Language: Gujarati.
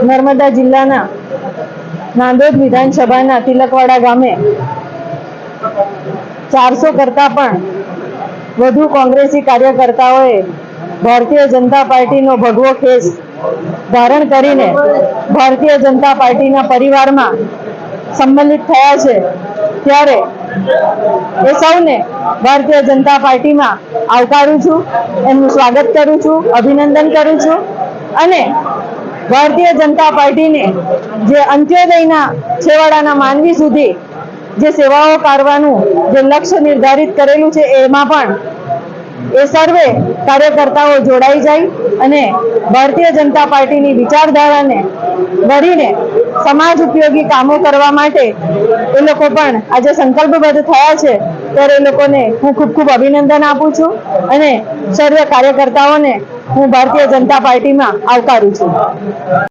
નર્મદા જિલ્લાના નાંદોદ વિધાનસભાના તિલકવાડા ગામે 400 કરતા પણ વધુ કોંગ્રેસી કાર્યકર્તાઓએ ભારતીય જનતા પાર્ટીનો ભગવો ખેસ ધારણ કરીને ભારતીય જનતા પાર્ટીના પરિવારમાં સંમલિત થયા છે। ત્યારે એ સૌને ભારતીય જનતા પાર્ટીમાં આવકારું છું, એમનું સ્વાગત કરું છું, અભિનંદન કરું છું અને ભારતીય જનતા પાર્ટીને જે અંત્યોદયના છેવાડાના માનવી સુધી જે સેવાઓ કરવાનું જે લક્ષ્ય નિર્ધારિત કરેલું છે એમાં પણ એ સર્વે કાર્યકર્તાઓ જોડાઈ જાય અને ભારતીય જનતા પાર્ટીની વિચારધારાને વળીને સમાજ ઉપયોગી કામો કરવા માટે એ લોકો પણ આજે સંકલ્પબદ્ધ થયા છે। ત્યારે એ લોકોને હું ખૂબ ખૂબ અભિનંદન આપું છું અને સર્વે કાર્યકર્તાઓને હું ભારતીય જનતા પાર્ટીમાં આવકારું છું।